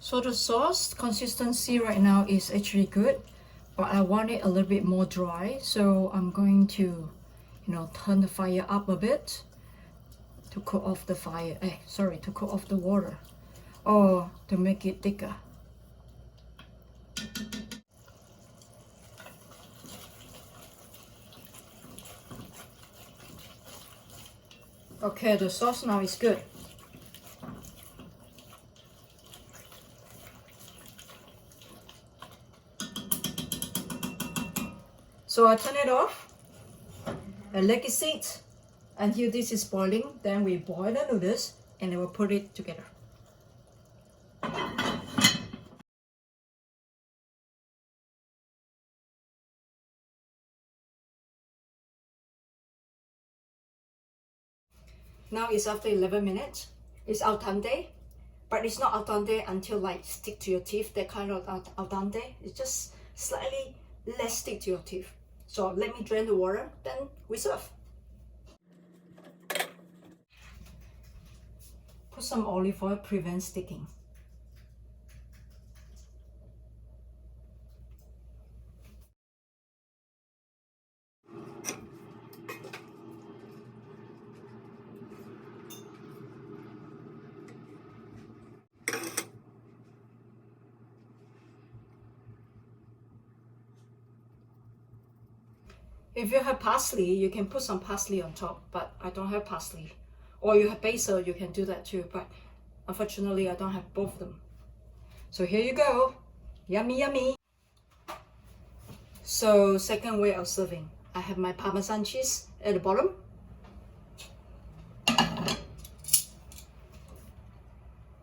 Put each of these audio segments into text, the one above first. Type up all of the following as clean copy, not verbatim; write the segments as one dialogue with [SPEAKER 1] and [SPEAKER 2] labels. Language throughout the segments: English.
[SPEAKER 1] So the sauce consistency right now is actually good, but I want it a little bit more dry. So I'm going to, turn the fire up a bit to cool off the fire. To cool off the water, or to make it thicker. Okay, the sauce now is good. So I turn it off and let it sit until this is boiling. Then we boil the noodles and then we'll put it together. Now it's after 11 minutes. It's al dente, but it's not al dente until like stick to your teeth. That kind of al dente. It's just slightly less stick to your teeth. So let me drain the water, then we serve. Put some olive oil, prevent sticking. If you have parsley, you can put some parsley on top, but I don't have parsley. Or you have basil, you can do that too, but unfortunately I don't have both of them. So here you go. Yummy, yummy. So second way of serving. I have my Parmesan cheese at the bottom.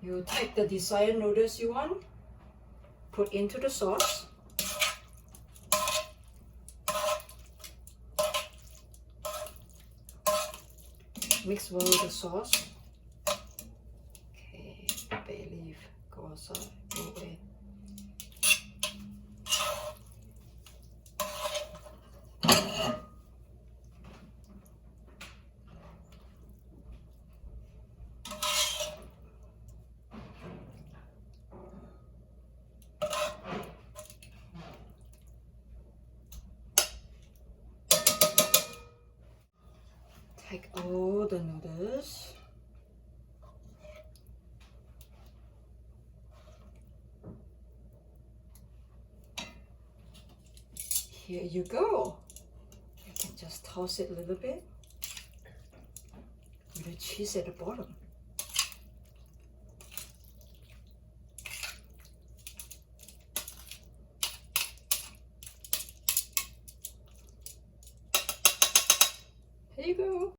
[SPEAKER 1] You take the desired noodles you want, put into the sauce. Mix well with the sauce. Okay, bay leaf, go outside, go away. Take all the noodles. Here you go. You can just toss it a little bit with the cheese at the bottom. Here you go.